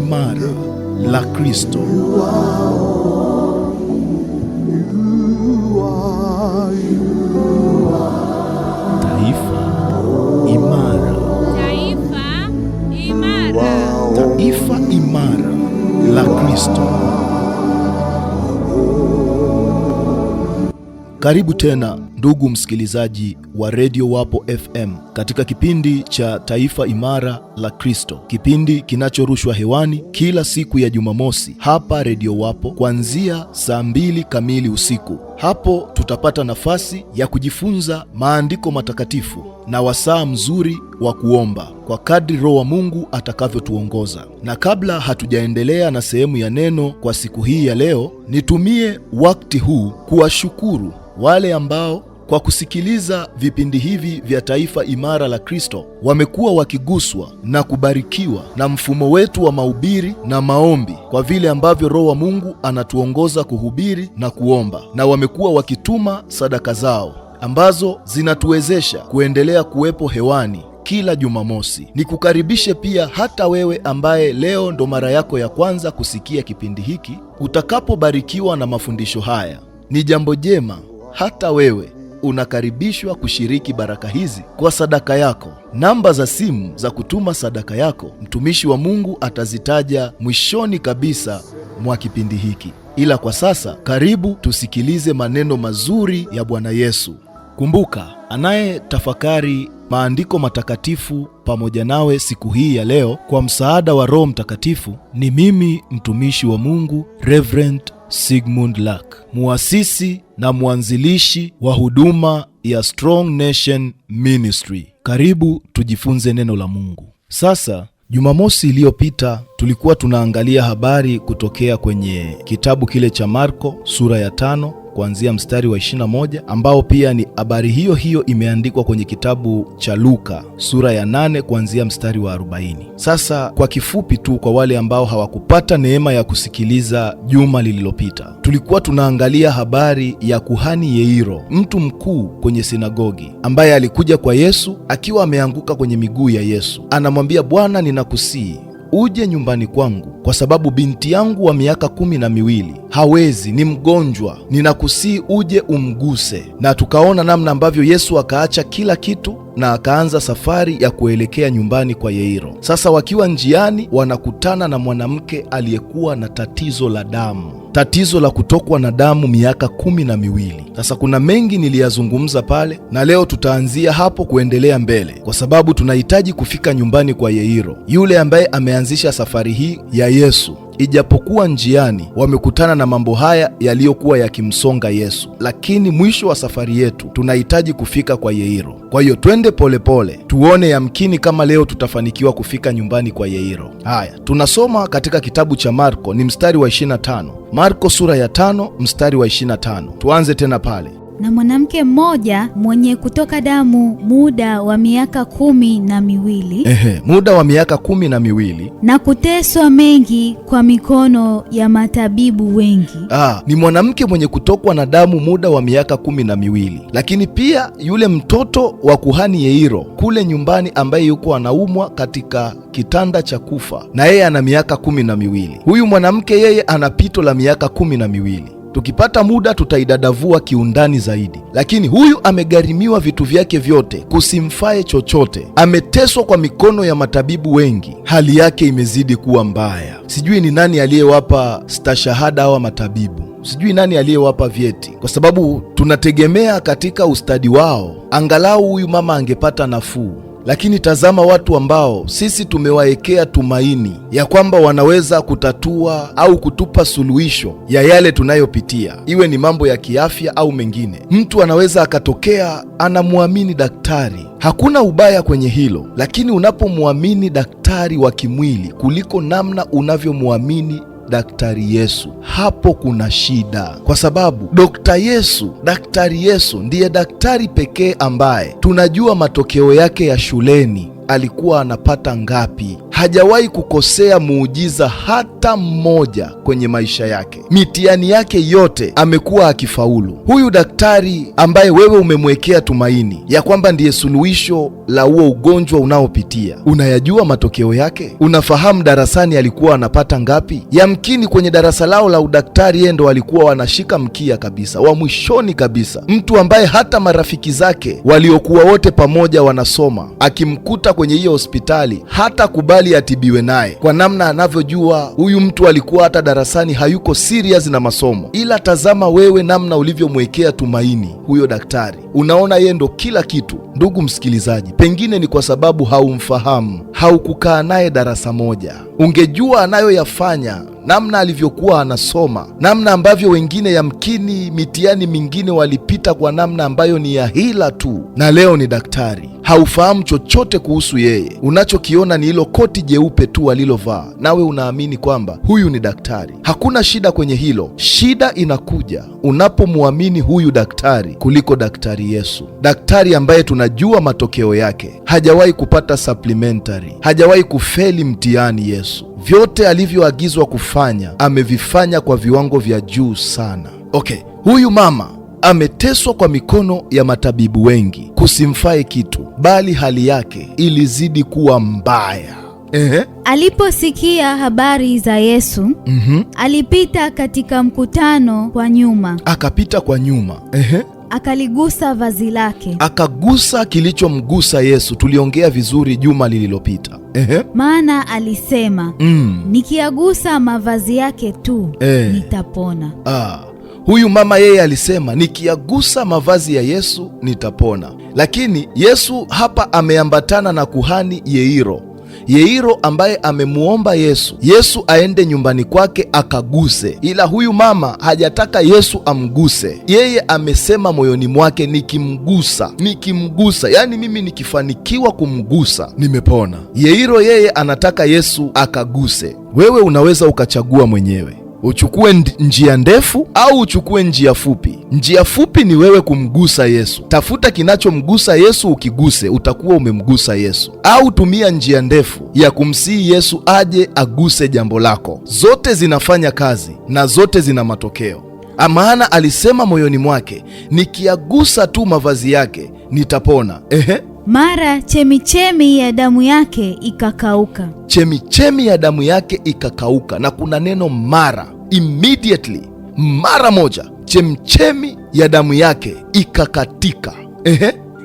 imara la Kristo. Taifa imara. Taifa imara. Taifa imara la Kristo. Karibu tena ndugu msikilizaji wa Radio Wapo FM katika kipindi cha Taifa Imara la Kristo, kipindi kinachorushwa hewani kila siku ya Jumamosi hapa Radio Wapo kuanzia saa 2 kamili usiku. Hapo tutapata nafasi ya kujifunza maandiko matakatifu na wasaa mzuri wa kuomba kwa kadri Roho wa Mungu atakavyotuongoza. Na kabla hatujaendelea na sehemu ya neno kwa siku hii ya leo, nitumie wakati huu kuwashukuru wale ambao kwa kusikiliza vipindi hivi vya Taifa Imara la Kristo wamekuwa wakiguswa na kubarikiwa na mfumo wetu wa mahubiri na maombi, kwa vile ambavyo Roho wa Mungu anatuongoza kuhubiri na kuomba, na wamekuwa wakituma sadaka zao ambazo zinatuwezesha kuendelea kuwepo hewani kila Jumamosi. Nikukaribishe pia hata wewe ambaye leo ndo mara yako ya kwanza kusikia kipindi hiki. Utakapobarikiwa na mafundisho haya, ni jambo jema hata wewe unakaribishwa kushiriki baraka hizi kwa sadaka yako. Namba za simu za kutuma sadaka yako mtumishi wa Mungu atazitaja mwishoni kabisa mwa kipindi hiki. Ila kwa sasa, karibu tusikilize maneno mazuri ya Bwana Yesu. Kumbuka, anayetafakari maandiko matakatifu pamoja nawe siku hii ya leo kwa msaada wa Roho Mtakatifu ni mimi mtumishi wa Mungu Reverend Sigmund Lack, muasisi na mwanzilishi wa huduma ya Strong Nation Ministry. Karibu tujifunze neno la Mungu. Sasa, Jumamosi iliyopita tulikuwa tunaangalia habari kutokea kwenye kitabu kile cha Marko sura ya 5 kuanzia mstari wa 21, ambao pia ni habari hiyo hiyo imeandikwa kwenye kitabu cha Luka sura ya 8 kuanzia mstari wa 40. Sasa kwa kifupi tu, kwa wale ambao hawakupata neema ya kusikiliza juma lililopita, tulikuwa tunaangalia habari ya kuhani Yairo, mtu mkuu kwenye sinagogi, ambaye alikuja kwa Yesu akiwa ameanguka kwenye miguu ya Yesu. Anamwambia, Bwana, ninakusihi uje nyumbani kwangu kwa sababu binti yangu wa miaka 12 hawezi, ni mgonjwa. Ninakusihi uje umguse. Na tukaona namna ambavyo Yesu akaacha kila kitu na akaanza safari ya kuelekea nyumbani kwa Yairo. Sasa wakiwa njiani, wanakutana na mwanamke aliyekuwa na tatizo la damu, tatizo la kutokwa na damu miaka 12. Sasa kuna mengi niliyazungumza pale, na leo tutaanzia hapo kuendelea mbele, kwa sababu tunahitaji kufika nyumbani kwa Yairo, yule ambaye ameanzisha safari hii ya Yesu. Ijapokuwa njiani wamekutana na mambo haya yaliyokuwa yakimsonga Yesu, lakini mwisho wa safari yetu tunahitaji kufika kwa Yairo. Kwa hiyo twende polepole, tuone yamkini kama leo tutafanikiwa kufika nyumbani kwa Yairo. Haya, tunasoma katika kitabu cha Marko, ni mstari wa 25. Marko sura ya 5 mstari wa 25. Tuanze tena pale. Na mwanamke mmoja mwenye kutoka damu muda wa miaka 12, muda wa miaka 12, na kuteswa mengi kwa mikono ya matabibu wengi. Ni mwanamke mwenye kutokwa na damu muda wa miaka 12. Lakini pia yule mtoto wa kuhani Yairo kule nyumbani ambaye yuko anaumwa katika kitanda cha kufa, na yeye ana miaka 12. Huyu mwanamke yeye ana pito la miaka 12. Tukipata muda tutaidadavua kiundani zaidi, lakini huyu amegharimiwa vitu vyake vyote kusimfae chochote. Ameteswa kwa mikono ya matabibu wengi, hali yake imezidi kuwa mbaya. Sijui ni nani aliyewapa stashahada hawa matabibu, sijui nani aliyewapa vyeti, kwa sababu tunategemea katika ustadi wao angalau huyu mama angepata nafuu. Lakini tazama watu ambao sisi tumewaekea tumaini ya kwamba wanaweza kutatua au kutupa suluhisho ya yale tunayopitia, iwe ni mambo ya kiafya au mengine. Mtu anaweza akatokea anamwamini daktari, hakuna ubaya kwenye hilo, lakini unapomwamini daktari wa kimwili kuliko namna unavyomwamini Daktari Yesu, hapo kuna shida, kwa sababu Daktari Yesu ndiye daktari pekee ambaye tunajua matokeo yake ya shuleni alikuwa anapata ngapi. hajawahi kukosea muujiza hata mmoja kwenye maisha yake. Mitihani yake yote amekuwa akifaulu. Huyu daktari ambaye wewe umemwekea tumaini ya kwamba ndiye suluhisho la huo ugonjwa unaopitia, unayajua matokeo yake? Unafahamu darasani alikuwa anapata ngapi? Yamkini kwenye darasa lao la udaktari yeye ndo alikuwa wanashika mkia kabisa, wa mwishoni kabisa. Mtu ambaye hata marafiki zake waliokuwa wote pamoja wanasoma, akimkuta kwenye hiyo hospitali hata kubali atibiwe naye, kwa namna anavyojua huyu mtu alikuwa hata darasani hayuko serious na masomo. Ila tazama wewe namna ulivyomwekea tumaini huyo daktari, unaona yeye ndo kila kitu. Ndugu msikilizaji, pengine ni kwa sababu haumfahamu, haukukaa naye darasa moja. Ungejua anayoyafanya, namna alivyokuwa anasoma, namna ambavyo wengine yamkini mitihani mingine walipita kwa namna ambayo ni ya hila tu, na leo ni daktari. Haufahamu chochote kuhusu yeye, unachokiona ni hilo koti jeupe tu alilovaa, nawe unaamini kwamba huyu ni daktari. Hakuna shida kwenye hilo. Shida inakuja unapomwamini huyu daktari kuliko daktari Yesu, daktari ambaye tunajua matokeo yake. Hajawahi kupata supplementary, hajawahi kufeli mtihani. Yesu vyote alivyoagizwa kufanya amevifanya kwa viwango vya juu sana. Okay, huyu mama ameteswa kwa mikono ya matabibu wengi, kusimfae kitu, bali hali yake ilizidi kuwa mbaya. Aliposikia habari za Yesu, alipita katika mkutano kwa nyuma. Akapita kwa nyuma. Akaligusa vazi lake. Akagusa kilichomgusa Yesu. Tuliongea vizuri juma lililopita. Maana alisema, nikiagusa mavazi yake tu nitapona. Huyu mama yeye alisema nikiagusa mavazi ya Yesu nitapona. Lakini Yesu hapa ameambatana na kuhani Yairo ambaye amemuomba Yesu aende nyumbani kwake akaguse, ila huyu mama hajataka Yesu amguse. Yeye amesema moyoni mwake, nikimgusa, yani mimi nikifanikiwa kumgusa nimepona. Yairo yeye anataka Yesu akaguse. Wewe unaweza ukachagua mwenyewe, uchukue njia ndefu au uchukue njia fupi. Njia fupi ni wewe kumgusa Yesu. Tafuta kinachomgusa Yesu, ukiguse utakuwa umemgusa Yesu. Au tumia njia ndefu ya kumsihi Yesu aje aguse jambo lako. Zote zinafanya kazi na zote zina matokeo. Maana alisema moyoni mwake, nikiagusa tu mavazi yake nitapona. Mara chemichemi ya damu yake ikakauka. Chemichemi ya damu yake ikakauka, na kuna neno mara. Immediately, mara moja, chemichemi ya damu yake ikakatika.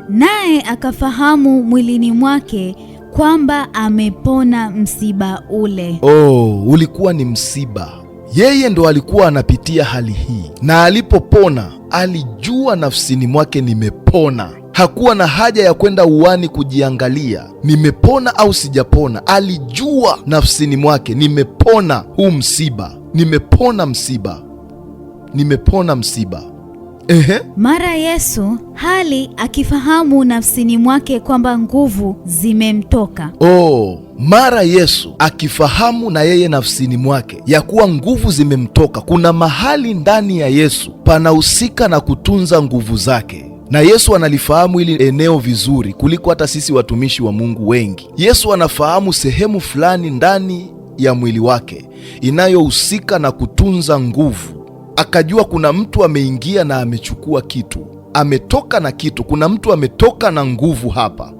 Naye akafahamu mwilini mwake kwamba amepona msiba ule. Ulikuwa ni msiba. Yeye ndo alikuwa anapitia hali hii, na alipopona alijua nafsini mwake, nimepona. Hakuwa na haja ya kwenda uani kujiangalia nimepona au sijapona. Alijua nafsini mwake, nimepona huu msiba, nimepona msiba. Mara Yesu hali akifahamu nafsini mwake kwamba nguvu zimemtoka. Mara Yesu akifahamu na yeye nafsini mwake ya kuwa nguvu zimemtoka. Kuna mahali ndani ya Yesu panahusika na kutunza nguvu zake, na Yesu analifahamu hili eneo vizuri kuliko hata sisi watumishi wa Mungu wengi. Yesu anafahamu sehemu fulani ndani ya mwili wake inayohusika na kutunza nguvu. Akajua kuna mtu ameingia na amechukua kitu, ametoka na kitu. Kuna mtu ametoka na nguvu hapa.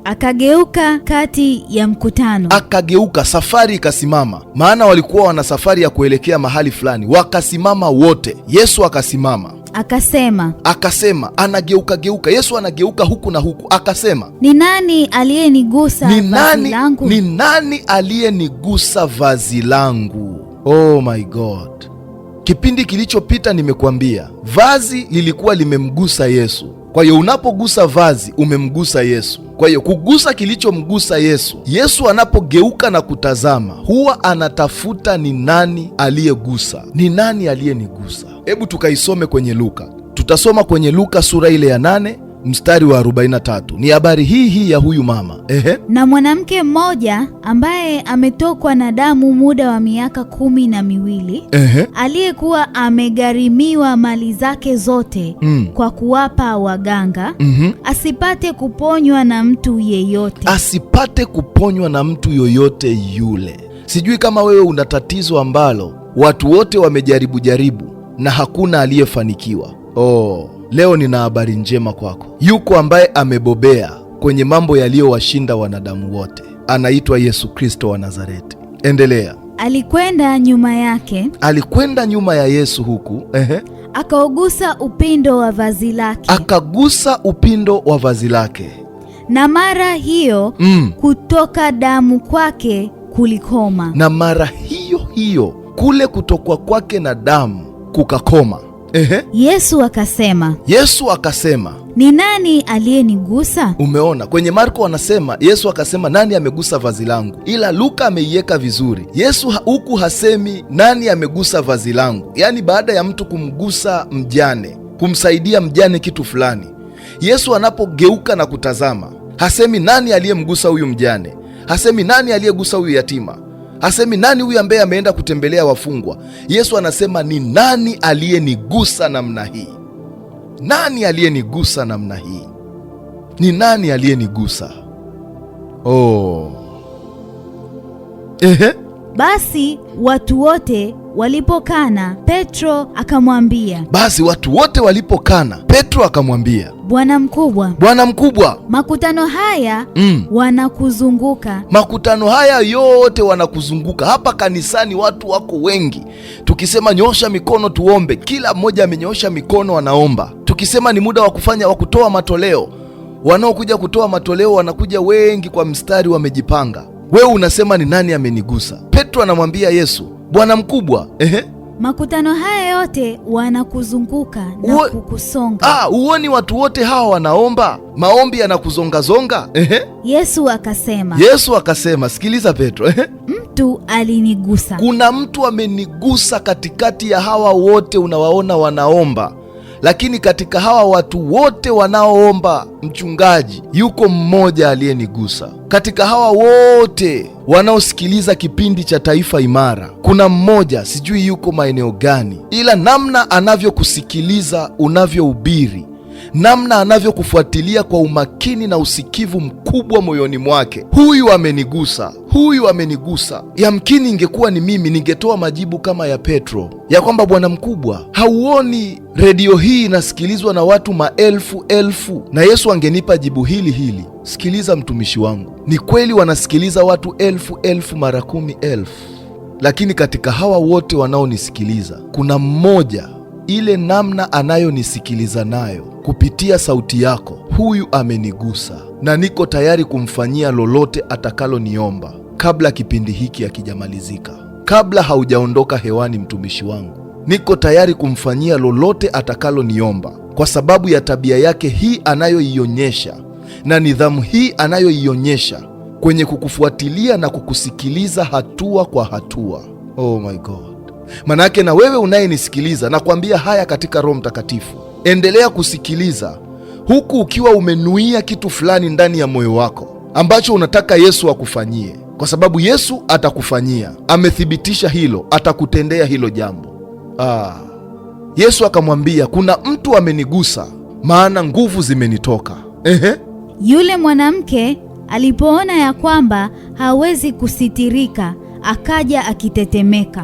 Akageuka kati ya mkutano. Akageuka, safari ikasimama, maana walikuwa wana safari ya kuelekea mahali fulani. Wakasimama wote, Yesu akasimama. Akasema, anageuka. Yesu anageuka huku na huku. Akasema, ni nani aliyenigusa vazi langu? Ni nani aliyenigusa vazi langu? Oh my God. Kipindi kilichopita nimekuambia vazi lilikuwa limemgusa Yesu. Kwa hiyo unapogusa vazi umemgusa Yesu. Kwa hiyo kugusa kilichomgusa Yesu. Yesu anapogeuka na kutazama, huwa anatafuta ni nani aliyegusa, ni nani aliyenigusa. Hebu tukaisome kwenye Luka. Tutasoma kwenye Luka sura ile ya 8 mstari wa 43. Ni habari hii ya huyu mama. Na mwanamke mmoja ambaye ametokwa na damu muda wa miaka 12, aliyekuwa amegharimiwa mali zake zote kwa kuwapa waganga, asipate kuponywa na mtu yeyote. Asipate kuponywa na mtu yoyote yule. Sijui kama wewe una tatizo ambalo watu wote wamejaribu na hakuna aliyefanikiwa. Leo nina habari njema kwako. Yuko ambaye amebobea kwenye mambo yaliyowashinda wanadamu wote. Anaitwa Yesu Kristo wa Nazareti. Endelea. Alikwenda nyuma ya Yesu huku, akaugusa upindo wa vazi lake. Akagusa upindo wa vazi lake. Na mara hiyo kutoka damu kwake kulikoma. Na mara hiyo kule kutokwa kwake na damu kukakoma. Yesu akasema, ni nani aliyenigusa? Umeona, kwenye Marko anasema, Yesu akasema nani amegusa vazi langu, ila Luka ameiweka vizuri. Yesu huku hasemi nani amegusa vazi langu, yaani baada ya mtu kumgusa mjane, kumsaidia mjane kitu fulani, Yesu anapogeuka na kutazama, hasemi nani aliyemgusa huyu mjane, hasemi nani aliyegusa huyu yatima, hasemi nani huyu ambaye ameenda kutembelea wafungwa. Yesu anasema ni nani aliyenigusa namna hii? Nani aliyenigusa namna hii? Ni nani aliyenigusa? Basi watu wote walipokana, Petro akamwambia. Bwana mkubwa, makutano haya wanakuzunguka. Makutano haya yote wanakuzunguka. Hapa kanisani watu wako wengi. Tukisema nyosha mikono tuombe, kila mmoja amenyosha mikono anaomba. Tukisema ni muda wa kutoa matoleo, wanaokuja kutoa matoleo wanakuja wengi kwa mstari, wamejipanga. Wewe unasema ni nani amenigusa? Petro anamwambia Yesu, Bwana mkubwa, makutano haya yote wanakuzunguka na kukusonga. Uoni watu wote hawa wanaomba, maombi yanakuzongazonga. Yesu akasema, sikiliza Petro, mtu alinigusa. Kuna mtu amenigusa katikati ya hawa wote unawaona wanaomba. Lakini katika hawa watu wote wanaoomba, mchungaji, yuko mmoja aliyenigusa. Katika hawa wote wanaosikiliza kipindi cha Taifa Imara, kuna mmoja, sijui yuko maeneo gani, ila namna anavyokusikiliza unavyohubiri, namna anavyokufuatilia kwa umakini na usikivu mkubwa moyoni mwake, huyu amenigusa. Yamkini ingekuwa ni mimi, ningetoa majibu kama ya Petro, ya kwamba Bwana mkubwa, hauoni redio hii inasikilizwa na watu maelfu? Na Yesu angenipa jibu hili, sikiliza mtumishi wangu, ni kweli wanasikiliza watu elfu mara 10,000, lakini katika hawa wote wanaonisikiliza kuna mmoja, ile namna anayonisikiliza nayo kupitia sauti yako, huyu amenigusa, na niko tayari kumfanyia lolote atakaloniomba kabla kipindi hiki hakijamalizika, kabla haujaondoka hewani. Mtumishi wangu, niko tayari kumfanyia lolote atakaloniomba, kwa sababu ya tabia yake hii anayoionyesha na nidhamu hii anayoionyesha kwenye kukufuatilia na kukusikiliza hatua kwa hatua. Oh my God. Manake na wewe unayenisikiliza, nakwambia haya katika Roho Mtakatifu, endelea kusikiliza huku ukiwa umenuia kitu fulani ndani ya moyo wako ambacho unataka Yesu akufanyie, kwa sababu Yesu atakufanyia. Amethibitisha hilo, atakutendea hilo jambo. Yesu akamwambia, kuna mtu amenigusa, maana nguvu zimenitoka. Yule mwanamke alipoona ya kwamba hawezi kusitirika, akaja akitetemeka.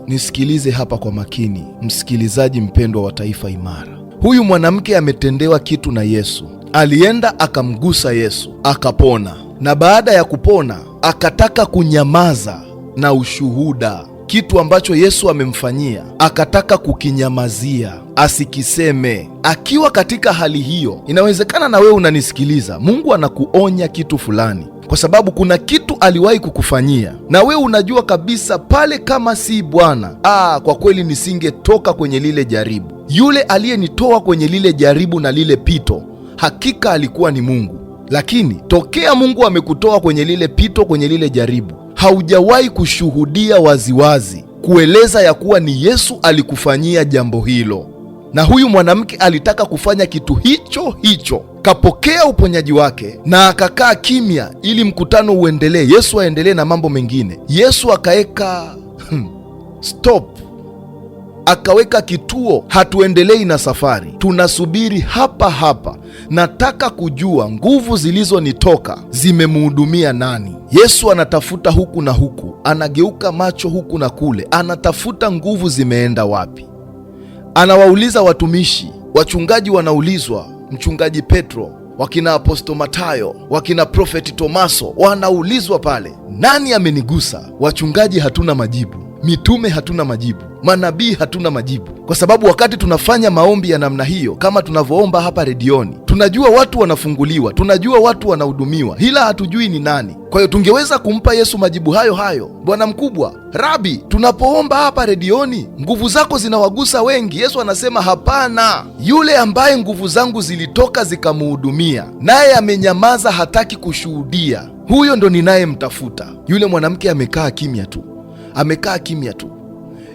Nisikilize hapa kwa makini, msikilizaji mpendwa wa Taifa Imara. Huyu mwanamke ametendewa kitu na Yesu. Alienda akamgusa Yesu, akapona. Na baada ya kupona, akataka kunyamaza na ushuhuda. Kitu ambacho Yesu amemfanyia, akataka kukinyamazia, asikiseme. Akiwa katika hali hiyo, inawezekana na wewe unanisikiliza, Mungu anakuonya kitu fulani, kwa sababu kuna kitu aliwahi kukufanyia na wewe unajua kabisa pale, kama si Bwana, kwa kweli nisingetoka kwenye lile jaribu. Yule aliyenitoa kwenye lile jaribu na lile pito, hakika alikuwa ni Mungu. Lakini tokea Mungu amekutoa kwenye lile pito, kwenye lile jaribu, haujawahi kushuhudia waziwazi, kueleza ya kuwa ni Yesu alikufanyia jambo hilo. na huyu mwanamke alitaka kufanya kitu hicho hicho. Kapokea uponyaji wake na akakaa kimya ili mkutano uendelee, Yesu aendelee na mambo mengine. Yesu akaweka stop, akaweka kituo. Hatuendelei na safari, tunasubiri hapa hapa. Nataka kujua nguvu zilizonitoka zimemhudumia nani? Yesu anatafuta huku na huku, anageuka macho huku na kule, anatafuta nguvu zimeenda wapi. Anawauliza watumishi, wachungaji wanaulizwa, mchungaji Petro, wakina Aposto Matayo, wakina Profeti Tomaso wanaulizwa pale, nani amenigusa? Wachungaji hatuna majibu, mitume hatuna majibu, manabii hatuna majibu, kwa sababu wakati tunafanya maombi ya namna hiyo, kama tunavyoomba hapa redioni, tunajua watu wanafunguliwa, tunajua watu wanahudumiwa, ila hatujui ni nani. Kwa hiyo tungeweza kumpa Yesu majibu hayo hayo, Bwana mkubwa, Rabi, tunapoomba hapa redioni nguvu zako zinawagusa wengi. Yesu anasema hapana, yule ambaye nguvu zangu zilitoka zikamhudumia, naye amenyamaza, hataki kushuhudia, huyo ndo ninayemtafuta. Yule mwanamke amekaa kimya tu, amekaa kimya tu.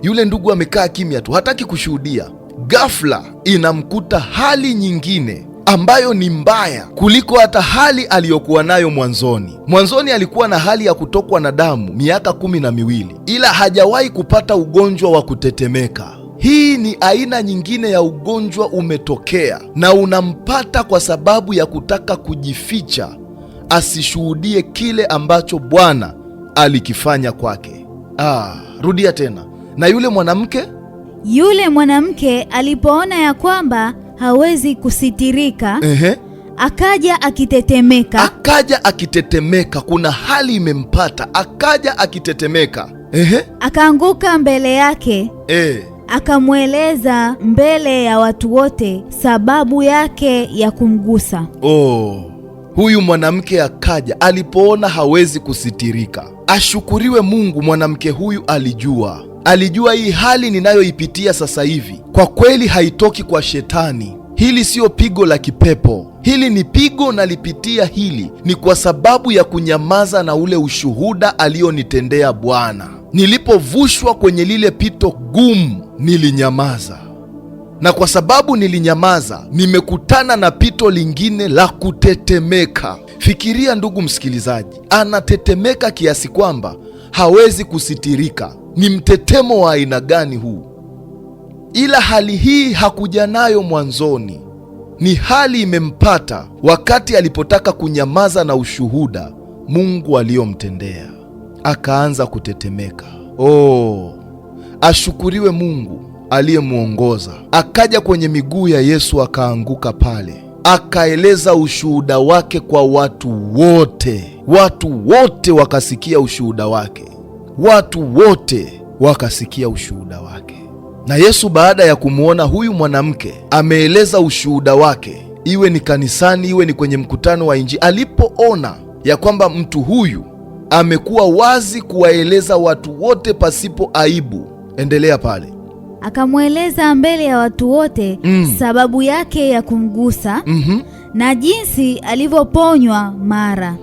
Yule ndugu amekaa kimya tu, hataki kushuhudia. Ghafla inamkuta hali nyingine ambayo ni mbaya kuliko hata hali aliyokuwa nayo mwanzoni. Mwanzoni alikuwa na hali ya kutokwa na damu miaka 12, ila hajawahi kupata ugonjwa wa kutetemeka. Hii ni aina nyingine ya ugonjwa umetokea na unampata kwa sababu ya kutaka kujificha asishuhudie kile ambacho Bwana alikifanya kwake. Rudia tena. Na yule mwanamke alipoona ya kwamba hawezi kusitirika, akaja akitetemeka. Kuna hali imempata, akaja akitetemeka, akaanguka mbele yake, akamweleza mbele ya watu wote sababu yake ya kumgusa. Huyu mwanamke akaja alipoona hawezi kusitirika. Ashukuriwe Mungu, mwanamke huyu alijua hii hali ninayoipitia sasa hivi kwa kweli haitoki kwa shetani. Hili siyo pigo la kipepo, hili ni pigo nalipitia. Hili ni kwa sababu ya kunyamaza na ule ushuhuda alionitendea Bwana. Nilipovushwa kwenye lile pito gumu, nilinyamaza, na kwa sababu nilinyamaza, nimekutana na pito lingine la kutetemeka. Fikiria ndugu msikilizaji, anatetemeka kiasi kwamba hawezi kusitirika. Ni mtetemo wa aina gani huu? Ila hali hii hakuja nayo mwanzoni, ni hali imempata wakati alipotaka kunyamaza na ushuhuda Mungu aliyomtendea, akaanza kutetemeka. Ashukuriwe Mungu aliyemwongoza. Akaja kwenye miguu ya Yesu, akaanguka pale, akaeleza ushuhuda wake kwa watu wote. Watu wote wakasikia ushuhuda wake, watu wote wakasikia ushuhuda wake. Na Yesu baada ya kumwona huyu mwanamke ameeleza ushuhuda wake, iwe ni kanisani, iwe ni kwenye mkutano wa Injili, alipoona ya kwamba mtu huyu amekuwa wazi kuwaeleza watu wote pasipo aibu, endelea pale. Akamweleza mbele ya watu wote sababu yake ya kumgusa, na jinsi alivyoponywa mara.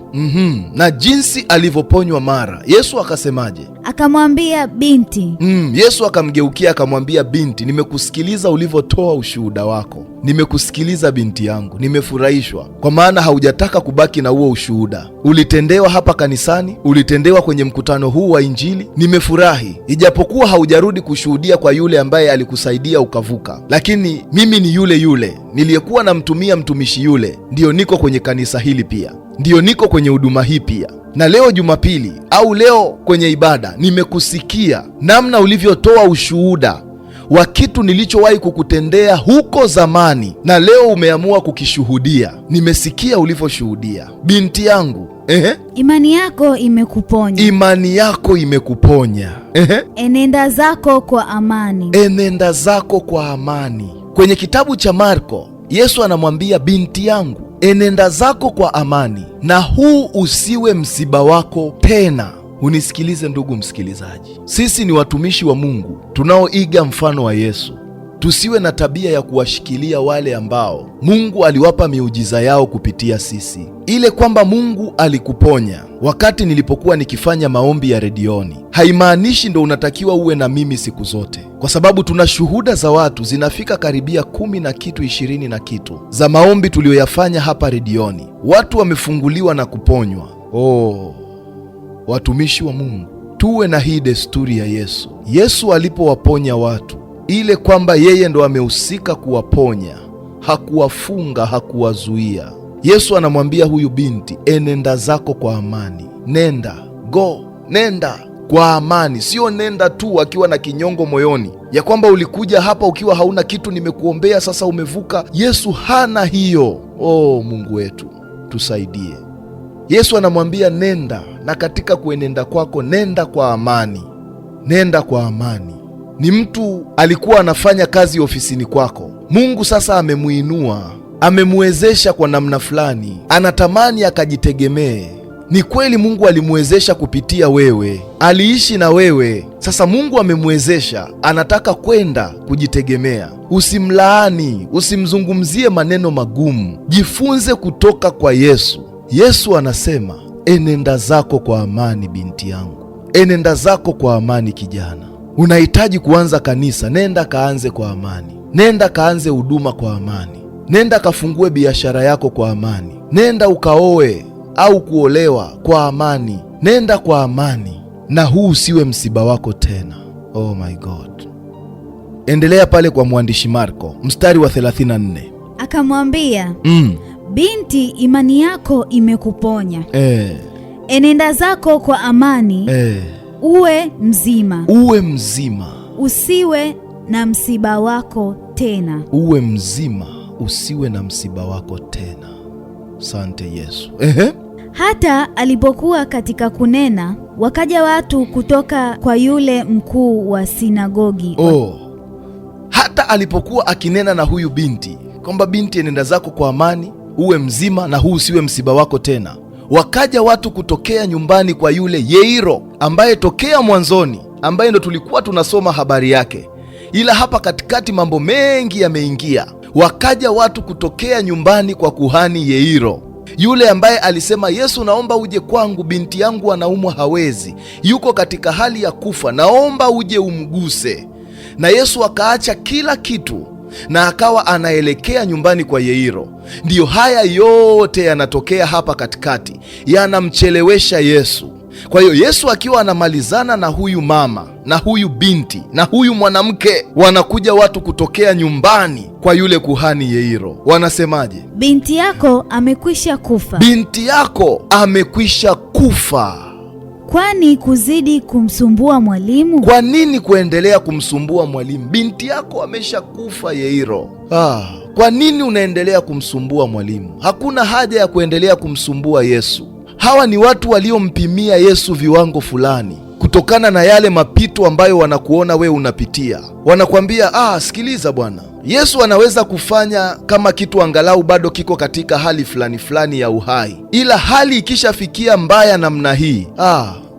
Na jinsi alivyoponywa mara. Yesu akasemaje? Akamwambia, binti. Yesu akamgeukia akamwambia, binti, nimekusikiliza ulivyotoa ushuhuda wako. Nimekusikiliza binti yangu, nimefurahishwa, kwa maana haujataka kubaki na huo ushuhuda. Ulitendewa hapa kanisani, ulitendewa kwenye mkutano huu wa Injili. Nimefurahi, ijapokuwa haujarudi kushuhudia kwa yule ambaye alikusaidia ukavuka, lakini mimi ni yule yule niliyekuwa namtumia mtumishi yule, ndiyo niko kwenye kanisa hili pia, ndiyo niko kwenye huduma hii pia. Na leo Jumapili au leo kwenye ibada nimekusikia namna ulivyotoa ushuhuda wa kitu nilichowahi kukutendea huko zamani, na leo umeamua kukishuhudia. Nimesikia ulivyoshuhudia. Binti yangu, imani yako imekuponya. Imani yako imekuponya. Enenda zako kwa amani. Enenda zako kwa amani. Kwenye kitabu cha Marko, Yesu anamwambia binti yangu, enenda zako kwa amani, na huu usiwe msiba wako tena. Unisikilize ndugu msikilizaji, sisi ni watumishi wa Mungu tunaoiga mfano wa Yesu. tusiwe na tabia ya kuwashikilia wale ambao Mungu aliwapa miujiza yao kupitia sisi. Ile kwamba Mungu alikuponya wakati nilipokuwa nikifanya maombi ya redioni, haimaanishi ndo unatakiwa uwe na mimi siku zote, kwa sababu tuna shuhuda za watu zinafika karibia 10 na kitu 20 na kitu za maombi tuliyoyafanya hapa redioni. Watu wamefunguliwa na kuponywa. Watumishi wa Mungu, tuwe na hii desturi ya Yesu. Yesu alipowaponya watu, ile kwamba yeye ndo amehusika kuwaponya, hakuwafunga, hakuwazuia. Yesu anamwambia huyu binti, enenda zako kwa amani. Nenda, nenda kwa amani. Sio nenda tu akiwa na kinyongo moyoni ya kwamba ulikuja hapa ukiwa hauna kitu, nimekuombea sasa umevuka. Yesu hana hiyo. Mungu wetu tusaidie. Yesu anamwambia nenda, na katika kuenenda kwako nenda kwa amani. Nenda kwa amani. Ni mtu alikuwa anafanya kazi ofisini kwako, Mungu sasa amemuinua, amemwezesha kwa namna fulani, anatamani akajitegemee. Ni kweli Mungu alimwezesha kupitia wewe, aliishi na wewe, sasa Mungu amemwezesha, anataka kwenda kujitegemea. Usimlaani, usimzungumzie maneno magumu, jifunze kutoka kwa Yesu. Yesu anasema enenda zako kwa amani binti yangu, enenda zako kwa amani kijana. Unahitaji kuanza kanisa, nenda kaanze kwa amani. Nenda kaanze huduma kwa amani. Nenda kafungue biashara yako kwa amani. Nenda ukaoe au kuolewa kwa amani. Nenda kwa amani, na huu usiwe msiba wako tena. Oh my God. Endelea pale kwa mwandishi Marko mstari wa 34. Akamwambia, binti, imani yako imekuponya. Enenda zako kwa amani. Uwe mzima. Uwe mzima. Usiwe na msiba wako tena. Uwe mzima, usiwe na msiba wako tena. Asante Yesu. Hata alipokuwa katika kunena, wakaja watu kutoka kwa yule mkuu wa sinagogi. Hata alipokuwa akinena na huyu binti kwamba binti, enenda zako kwa amani, uwe mzima, na huu usiwe msiba wako tena, wakaja watu kutokea nyumbani kwa yule Yairo, ambaye tokea mwanzoni, ambaye ndo tulikuwa tunasoma habari yake, ila hapa katikati mambo mengi yameingia. Wakaja watu kutokea nyumbani kwa kuhani Yairo, yule ambaye alisema, Yesu, naomba uje kwangu, binti yangu anaumwa, hawezi, yuko katika hali ya kufa, naomba uje umguse. Na Yesu akaacha kila kitu na akawa anaelekea nyumbani kwa Yairo. Ndiyo haya yote yanatokea hapa katikati, yanamchelewesha Yesu. Kwa hiyo Yesu akiwa anamalizana na huyu mama na huyu binti na huyu mwanamke, wanakuja watu kutokea nyumbani kwa yule kuhani Yairo. Wanasemaje? Binti yako amekwisha kufa. Binti yako amekwisha kufa. Kwani kuzidi kumsumbua mwalimu? Kwa nini kuendelea kumsumbua mwalimu? Binti yako ameshakufa Yairo. Kwa nini unaendelea kumsumbua mwalimu? Hakuna haja ya kuendelea kumsumbua Yesu. Hawa ni watu waliompimia Yesu viwango fulani kutokana na yale mapito ambayo wanakuona we unapitia. Wanakwambia, sikiliza bwana, Yesu anaweza kufanya kama kitu angalau bado kiko katika hali fulani fulani ya uhai, ila hali ikishafikia mbaya namna hii,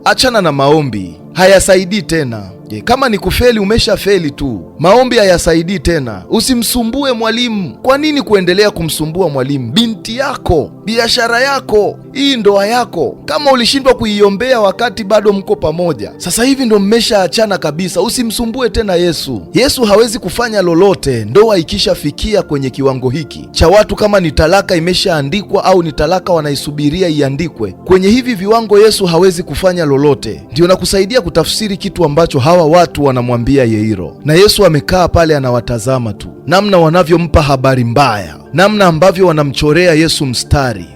achana na maombi, hayasaidii tena. Kama ni kufeli, umesha feli tu, maombi hayasaidii tena. Usimsumbue mwalimu. Kwa nini kuendelea kumsumbua mwalimu? Binti yako, biashara yako, hii ndoa yako, kama ulishindwa kuiombea wakati bado mko pamoja, sasa hivi ndo mmeshaachana kabisa, usimsumbue tena Yesu. Yesu hawezi kufanya lolote ndoa ikishafikia kwenye kiwango hiki cha watu, kama ni talaka imeshaandikwa au ni talaka wanaisubiria iandikwe. Kwenye hivi viwango Yesu hawezi kufanya lolote. Ndio nakusaidia kutafsiri kitu ambacho hawa watu wanamwambia Yairo, na Yesu amekaa pale anawatazama tu, namna wanavyompa habari mbaya, namna ambavyo wanamchorea Yesu mstari.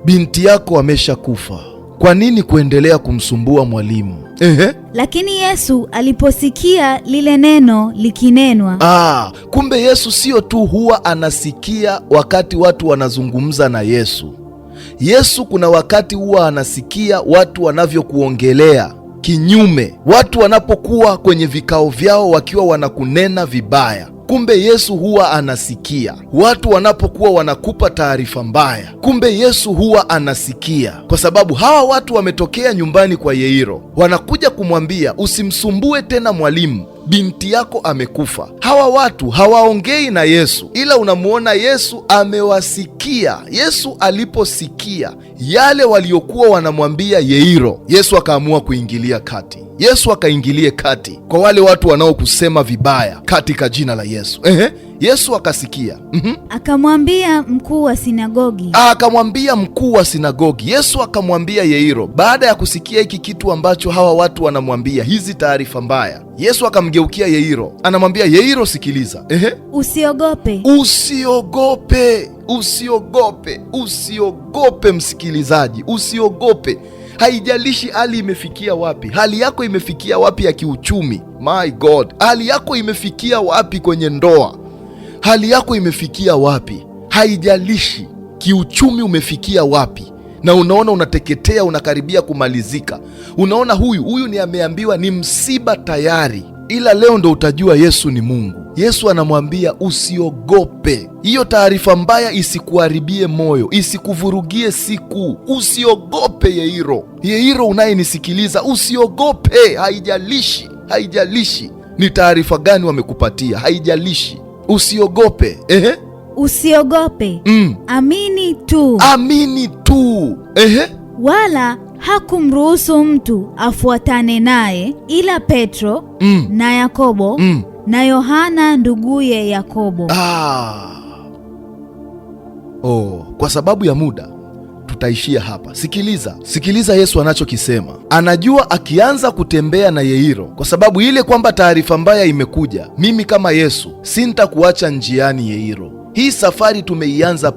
Binti yako ameshakufa, kwa nini kuendelea kumsumbua mwalimu? Lakini Yesu aliposikia lile neno likinenwa. Kumbe Yesu sio tu huwa anasikia wakati watu wanazungumza na Yesu. Yesu kuna wakati huwa anasikia watu wanavyokuongelea kinyume, watu wanapokuwa kwenye vikao vyao wakiwa wanakunena vibaya. Kumbe Yesu huwa anasikia watu wanapokuwa wanakupa taarifa mbaya. Kumbe Yesu huwa anasikia, kwa sababu hawa watu wametokea nyumbani kwa Yairo, wanakuja kumwambia usimsumbue tena mwalimu, binti yako amekufa. Hawa watu hawaongei na Yesu, ila unamwona Yesu amewasikia. Yesu aliposikia yale waliokuwa wanamwambia Yairo, Yesu akaamua kuingilia kati. Yesu akaingilie kati kwa wale watu wanaokusema vibaya katika jina la Yesu. Yesu akasikia. Akamwambia mkuu wa sinagogi. Akamwambia mkuu wa sinagogi. Yesu akamwambia Yairo, baada ya kusikia hiki kitu ambacho hawa watu wanamwambia, hizi taarifa mbaya, Yesu akamgeukia Yairo, anamwambia Yairo, sikiliza. Usiogope. Usiogope. Usiogope. Usiogope msikilizaji, usiogope. Haijalishi hali imefikia wapi, hali yako imefikia wapi ya kiuchumi, my God, hali yako imefikia wapi kwenye ndoa, hali yako imefikia wapi, haijalishi kiuchumi umefikia wapi, na unaona unateketea, unakaribia kumalizika, unaona huyu ni ameambiwa ni msiba tayari, ila leo ndo utajua Yesu ni Mungu. Yesu anamwambia usiogope. Hiyo taarifa mbaya isikuharibie moyo, isikuvurugie siku. Usiogope Yairo. Yairo unayenisikiliza, usiogope. Haijalishi ni taarifa gani wamekupatia, haijalishi. Usiogope. Usiogope. Amini tu. Amini tu. Wala hakumruhusu mtu afuatane naye ila Petro na Yakobo na Yohana nduguye Yakobo. Kwa sababu ya muda tutaishia hapa. Sikiliza Yesu anachokisema. Anajua akianza kutembea na Yairo, kwa sababu ile kwamba taarifa mbaya imekuja, mimi kama Yesu sintakuacha njiani Yairo. Hii safari tumeianza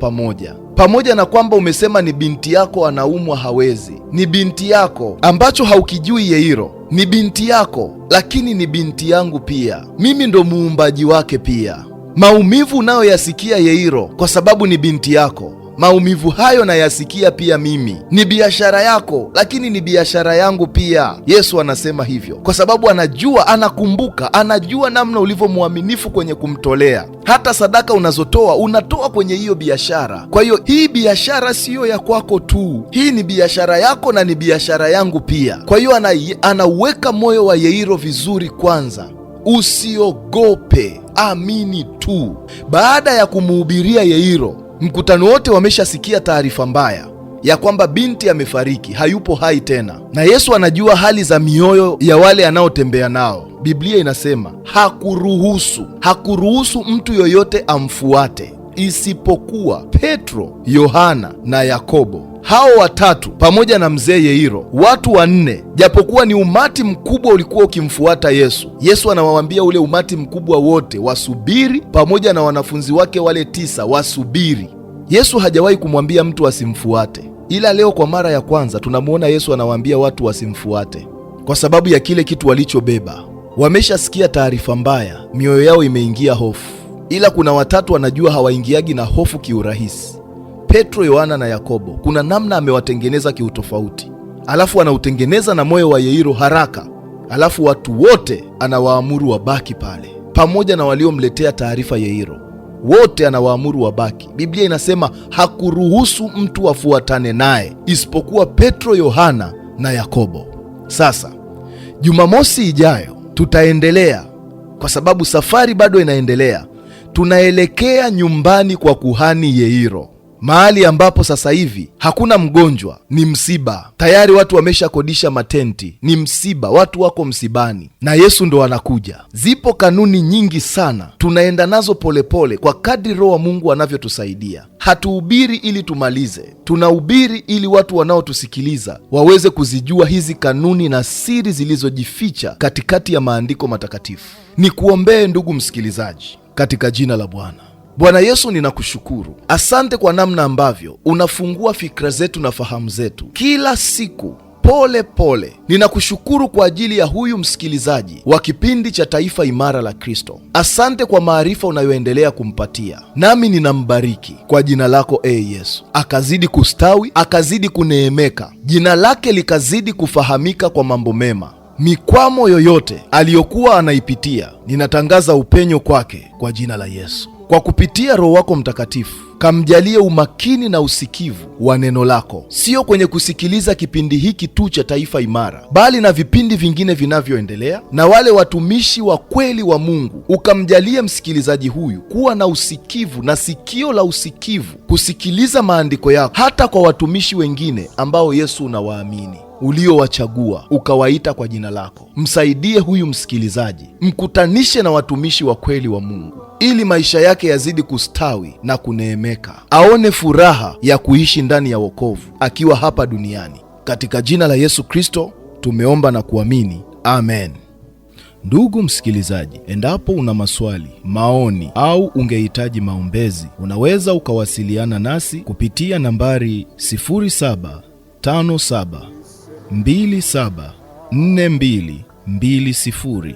pamoja na kwamba umesema ni binti yako anaumwa hawezi. Ni binti yako, ambacho haukijui Yairo, ni binti yako, lakini ni binti yangu pia. Mimi ndo muumbaji wake pia. Maumivu unayoyasikia Yairo kwa sababu ni binti yako, maumivu hayo nayasikia pia mimi. Ni biashara yako, lakini ni biashara yangu pia. Yesu anasema hivyo kwa sababu anajua, anakumbuka, anajua namna ulivyo mwaminifu kwenye kumtolea. Hata sadaka unazotoa, unatoa kwenye hiyo biashara. Kwa hiyo hii biashara siyo ya kwako tu, hii ni biashara yako na ni biashara yangu pia. Kwa hiyo anauweka moyo wa Yairo vizuri kwanza. Usiogope, amini tu. Baada ya kumuhubiria Yairo, mkutano wote wameshasikia taarifa mbaya ya kwamba binti amefariki, hayupo hai tena, na Yesu anajua hali za mioyo ya wale anaotembea nao. Biblia inasema hakuruhusu mtu yoyote amfuate isipokuwa Petro, Yohana na Yakobo. Hao watatu pamoja na mzee Yairo, watu 4. Japokuwa ni umati mkubwa ulikuwa ukimfuata Yesu, Yesu anawaambia ule umati mkubwa wote wasubiri, pamoja na wanafunzi wake wale 9 wasubiri. Yesu hajawahi kumwambia mtu asimfuate, ila leo kwa mara ya kwanza tunamwona Yesu anawaambia watu wasimfuate kwa sababu ya kile kitu walichobeba. Wameshasikia taarifa mbaya, mioyo yao imeingia hofu, ila kuna watatu wanajua hawaingiagi na hofu kiurahisi. Petro, Yohana na Yakobo, kuna namna amewatengeneza kiutofauti, alafu anautengeneza na moyo wa Yairo haraka, alafu watu wote anawaamuru wabaki pale, pamoja na waliomletea taarifa Yairo, wote anawaamuru wabaki. Biblia inasema hakuruhusu mtu afuatane naye isipokuwa Petro, Yohana na Yakobo. Sasa Jumamosi ijayo tutaendelea, kwa sababu safari bado inaendelea. Tunaelekea nyumbani kwa kuhani Yairo, mahali ambapo sasa hivi hakuna mgonjwa, ni msiba tayari. Watu wameshakodisha matenti, ni msiba, watu wako msibani na Yesu ndo anakuja. Zipo kanuni nyingi sana, tunaenda nazo polepole kwa kadri Roho wa Mungu anavyotusaidia. Hatuhubiri ili tumalize, tunahubiri ili watu wanaotusikiliza waweze kuzijua hizi kanuni na siri zilizojificha katikati ya maandiko matakatifu. Nikuombee ndugu msikilizaji, katika jina la Bwana. Bwana Yesu, ninakushukuru. Asante kwa namna ambavyo unafungua fikra zetu na fahamu zetu kila siku pole pole. Ninakushukuru kwa ajili ya huyu msikilizaji wa kipindi cha Taifa Imara la Kristo. Asante kwa maarifa unayoendelea kumpatia, nami ninambariki kwa jina lako Yesu. Akazidi kustawi, akazidi kuneemeka, jina lake likazidi kufahamika kwa mambo mema. Mikwamo yoyote aliyokuwa anaipitia, ninatangaza upenyo kwake kwa jina la Yesu, kwa kupitia Roho wako Mtakatifu. kamjalie umakini na usikivu wa neno lako, sio kwenye kusikiliza kipindi hiki tu cha Taifa Imara, bali na vipindi vingine vinavyoendelea na wale watumishi wa kweli wa Mungu. Ukamjalie msikilizaji huyu kuwa na usikivu na sikio la usikivu kusikiliza maandiko yako, hata kwa watumishi wengine ambao Yesu unawaamini, uliowachagua ukawaita kwa jina lako. Msaidie huyu msikilizaji, mkutanishe na watumishi wa kweli wa Mungu, ili maisha yake yazidi kustawi na kuneemeka, aone furaha ya kuishi ndani ya wokovu akiwa hapa duniani. Katika jina la Yesu Kristo tumeomba na kuamini, amen. Ndugu msikilizaji, endapo una maswali, maoni au ungehitaji maombezi, unaweza ukawasiliana nasi kupitia nambari 0757274220,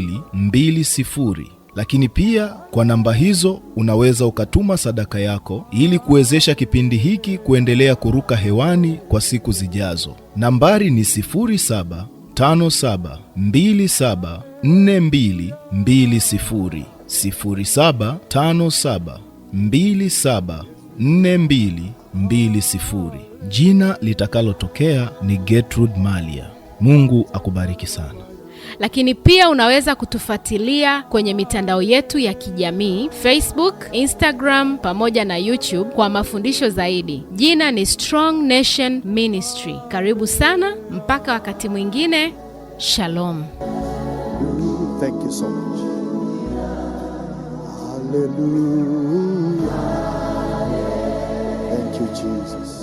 0757274220. Lakini pia kwa namba hizo unaweza ukatuma sadaka yako ili kuwezesha kipindi hiki kuendelea kuruka hewani kwa siku zijazo. Nambari ni 0757274220, 0757274220. Jina litakalotokea ni Gertrude Malia. Mungu akubariki sana. Lakini pia unaweza kutufuatilia kwenye mitandao yetu ya kijamii, Facebook, Instagram pamoja na YouTube kwa mafundisho zaidi. Jina ni Strong Nation Ministry. Karibu sana, mpaka wakati mwingine. Shalom. Thank you so much. Hallelujah. Thank you, Jesus.